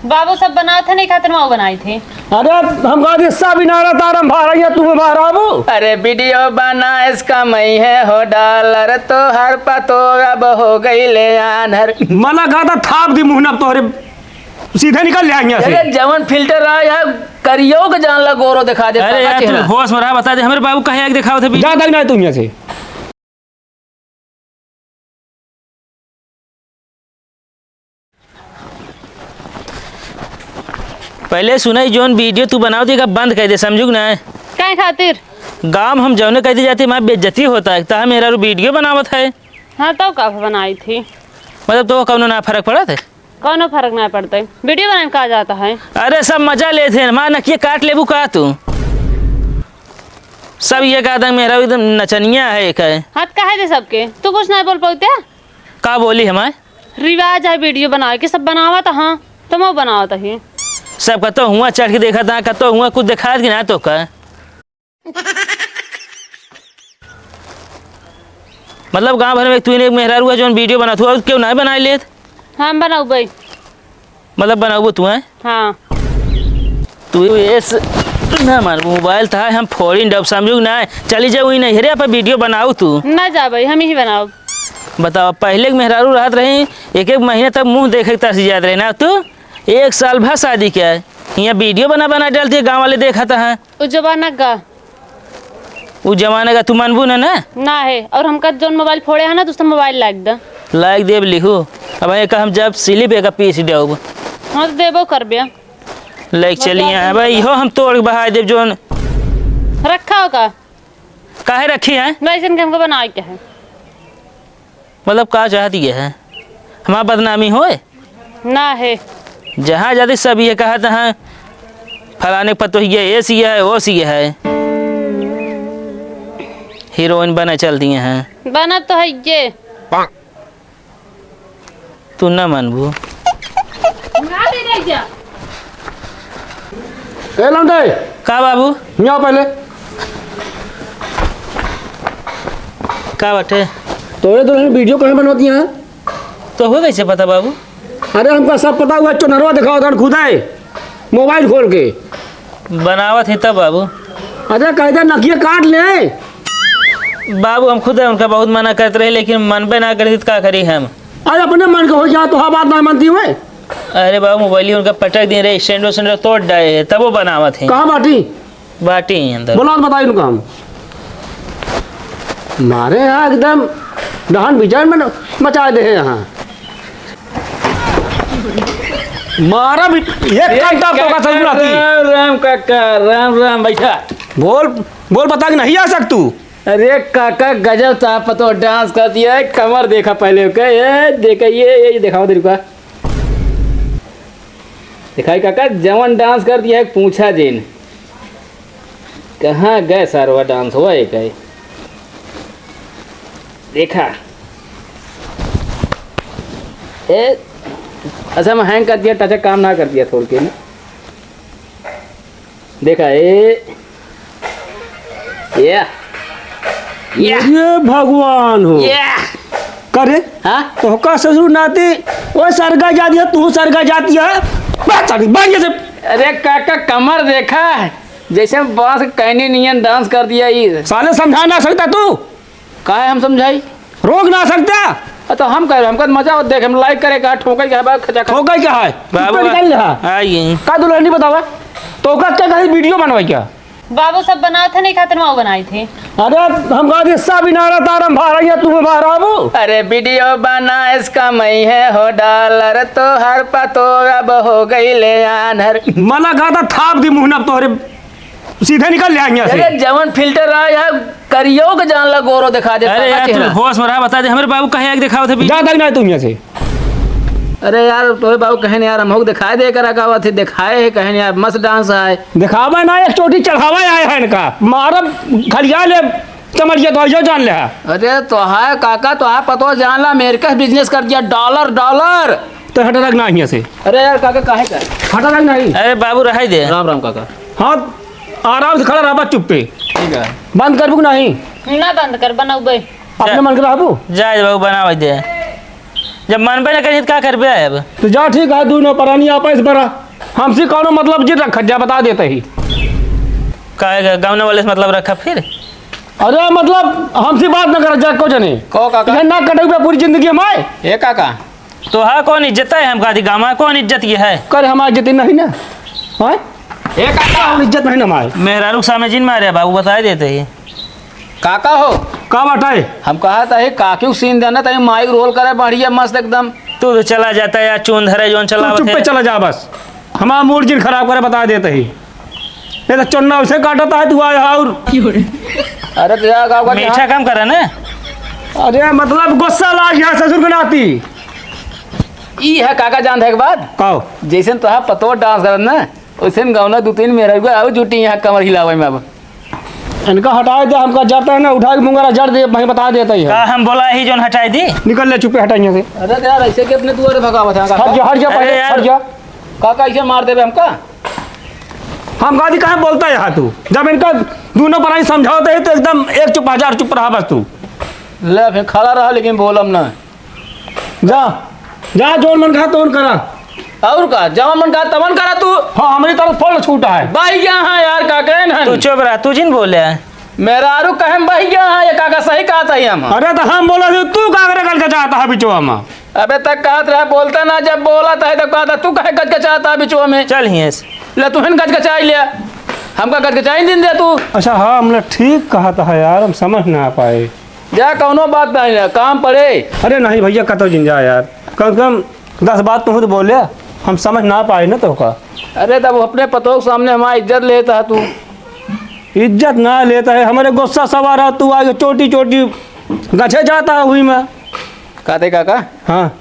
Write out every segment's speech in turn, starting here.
बाबू सब बनाए थे नहीं खाते वो बनाई थी। अरे हम हिस्सा भी ना रहा तारम भा रही है तुम्हें भा रहा हूँ। अरे वीडियो बना इसका मई है हो डॉलर तो हर पतो अब हो गई ले आनर। मना कहा था थाप दी मुँह न तोरे सीधे निकल जाएंगे अरे जवन फिल्टर आया करियो के जान ला गोरो दिखा दे। अरे यार तू होश में रहा बता दे हमारे बाबू कहे दिखाओ थे जा तक ना तुम यहाँ से। पहले सुनाई जोन वीडियो तू बनाओ देगा बंद कर दे समझू ना। क्या खातिर गाँव हम जौने कहते जाते हमारी बेइज्जती होता है ता मेरा वीडियो बनावत है। हाँ तो का बनाई थी मतलब तो कौनो ना फर्क पड़ा थे। कौनो फर्क नहीं पड़ता वीडियो बनाने कहा जाता है। अरे सब मजा लेते हैं माँ नकिए काट लेबू का तू सब ये कहा मेरा एकदम नचनिया है एक है। हाथ कहे दे सबके तू कुछ नहीं बोल पाते का बोली हमारे रिवाज है वीडियो बनाए के सब बनावा था। हाँ तुम वो बनावा था ही सब कहते हुआ चढ़ के देखा था कहते हुआ कुछ दिखा कि ना तो का मतलब गांव भर में तू ने मेहरा हुआ जो वीडियो बना था क्यों ना बना ले। हाँ बनाऊ भाई मतलब बनाऊ तू है। हाँ तू ये ना मार मोबाइल था हम फोरिन डब समझू ना चली जाऊ ही नहीं पर वीडियो बनाऊ तू ना जा भाई हम ही बनाओ। बताओ पहले मेहरारू राहत रही एक एक महीने तक मुंह देखे तक याद रहे ना तू एक साल भर शादी क्या है यहाँ वीडियो बना बना डालती है गाँव वाले देखा था। उस जमाना का उस जमाने का तू मानबू ना है और हमका जो मोबाइल फोड़े है ना तो मोबाइल लाइक द लाइक देव लिखो अब हम जब स्लिप एक पीस देव। हाँ तो देवो कर बिया लाइक चलिए भाई हो हम तोड़ बहा देव जो रखा होगा काहे रखी है लाइसेंस हमको बना क्या है मतलब का चाहती है हमारा बदनामी हो ना है जहाँ जाते सब ये कहा था फलाने पतो ये सी है वो सी है हीरोइन बना चलती हैं बना तो है ये तू ना मानबू का बाबू यहाँ पहले का बटे तो ये दुल्हन वीडियो कहाँ बनवाती हैं। तो हो कैसे पता बाबू। अरे हमको सब पता हुआ चुनरवा दिखाओ उधर खुद है मोबाइल खोल के बनावत है तब बाबू। अरे कहते नकिए काट ले बाबू हम खुद है उनका बहुत मना करते रहे लेकिन मन पे ना करती तो क्या करी हम। अरे अपने मन का हो जाए तो हाँ बात ना मानती हुए। अरे बाबू मोबाइल उनका पटक दिए रहे स्टैंड तोड़ डाले तब वो बनावत है। कहाँ बाटी बाटी अंदर बोला बताइए उनका हम मारे यहाँ एकदम दहन विचार में मचा दे यहाँ मारा भी एक घंटा तो का सही बुलाती। राम काका राम राम बैठा बोल बोल बता कि नहीं आ सक तू। अरे काका गजब था पतो डांस कर दिया कमर देखा पहले के ये देखा ये दिखाओ तेरे का दिखाई काका जवन डांस कर दिया पूछा जेन कहाँ गए सारवा डांस हुआ एक है देखा ए अच्छा मैं हैंग कर दिया टच काम ना कर दिया थोड़ के ना देखा ये भगवान हो करे हाँ तो का ससुर नाती वो सरगा जाती है तू सरगा जाती है से। अरे काका कमर देखा जैसे बांस कहने नियन डांस कर दिया ये साले समझा ना सकता तू काहे हम समझाई रोक ना सकता तो हम कह रहे हमका मजा देख हम लाइक करे का ठोकर क्या बात खचा हो गई क्या है बाबू निकल रहा आइए का दुल्हन नहीं बतावा तो का क्या कहीं वीडियो बनवाई क्या बाबू सब बनाए थे नहीं खाते वो बनाई थी। अरे हम हिस्सा भी ना रहा तारम भा रही है तुम्हें भा रहा हूँ। अरे वीडियो बना इसका मई है हो डॉलर तो हर पतो अब हो गई ले आनर। मना कहा था थाप दी मुँह न तोरे सीधे निकल जाएंगे अरे जवन फिल्टर आया करियो के जान ला गोरो दिखा दे। अरे यार तू होश में रहा बता दे हमारे बाबू कहे दिखाओ थे जा तक ना तुम यहाँ से। अरे यार तो बाबू कहे यार हम दिखाए दे कर रखा थे दिखाए है कहे यार मस्त डांस है दिखावा ना एक चोटी चढ़ावा आया है इनका मारब खलिया ले समझिए तो जो जान ले। अरे तो है काका तो है पतो जान ला अमेरिका बिजनेस कर दिया डॉलर डॉलर तो हटा लगना यहाँ से। अरे यार काका काहे का हटा लगना ही। अरे बाबू रहा दे राम राम काका हाँ आराम से खड़ा रहा चुप पे ठीक है बंद कर बुक नहीं ना बंद कर बनाऊ भाई अपने मन के रहबू जाए बाबू बनावा दे जब मनबे न करी तो क्या करबे अब? तो जा ठीक है, दोनों परानी आपस बरा हमसे कौन मतलब जी रखा जा बता देते ही। का गाँव वाले से मतलब रखा फिर? अरे मतलब हमसे बात न कर जा को जने को काका ये ना कटे पूरी जिंदगी में ए काका तो हाँ कौन इज्जत है हम कहा गाँव में कौन इज्जत ये है? कर हमारी इज्जत नहीं ना हाँ ए काका हम इज्जत नहीं ना हमारे मेहरारू सामने जिन मारे बाबू बता देते ही। काका हो का बटाए हम कहा था हे काकी सीन देना तभी माइक रोल करे बढ़िया मस्त एकदम। तू तो चला जाता है यार, चून धरे जोन चला चुप पे चला जा बस, हमारा मूड जिन खराब करे बता देते ही। ये तो चुन्ना उसे काटता है तू आया और अरे तो यार काका मीठा काम करे ना। अरे मतलब गुस्सा लाग यहाँ ससुर को नाती ई है काका जान है के बाद कहो जैसे तो पतो डांस करत ना वैसे गाँव दो तीन मेरा आओ जुटी यहाँ कमर हिलावे में। अब इनका हटा दे, हमका जाता है ना उठा के मुंगरा जड़ दे वहीं बता देता ही का है। हम बोला ही जोन हटाई दी। निकल ले चुपे हटा यहाँ से, अरे यार ऐसे कि अपने दुआरे भगावत है हट जा काका। हट जा अरे पहले यार। हट जा। काका ऐसे मार देवे हमका। हम गादी कहाँ बोलता है यहाँ तू, जब इनका दोनों पराई समझाते है तो एकदम एक चुप हजार चुप रहा बस तू। ले फिर खड़ा रहा लेकिन बोलम ना। जा जा जोन मन कहा तो करा। और का जब मन का तमन करा तू हाँ हमारी तरफ फल छूटा है। भाई यहाँ यार काका है तू ना चुप रहा, तू जिन बोले मेरा आरू कहे भाई यहाँ ये काका सही कहा था हम। अरे तो हम बोला तू कागरे करके चाहता है बिचो हम। अबे तक कहा रहा बोलता ना जब बोला था तो कहा था तू कहे गज गचाता बिचुआ में। चल ही ऐसे। ले तू गज गचाई लिया हमका गज गचाई दिन दे तू। अच्छा हाँ हमने ठीक कहा था यार, हम समझ ना पाए। जा कौनो बात नहीं है काम पड़े। अरे नहीं भैया कतो जिन जा यार, कम से कम 10 बात तो खुद बोले, हम समझ ना पाए ना तो का। अरे तब अपने पतों के सामने हमारी इज्जत लेता है तू। इज्जत ना लेता है, हमारे गुस्सा सवार है, तू आगे चोटी चोटी गछे जाता है हुई में। कहते काका हाँ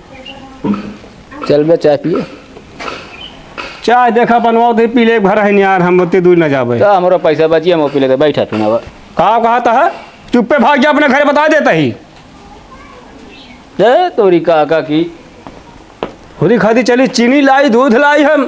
चल बे चाय पिए। चाय देखा बनवाओ थे पी ले घर है यार, हम उतनी दूर न जाबे। तो हमारा पैसा बचिए हम पी लेते बैठा तू ना। कहा कहता है चुप्पे भाग जा अपने घर बता देता ही। तोरी काका की खुदी खादी चली चीनी लाई दूध लाई हम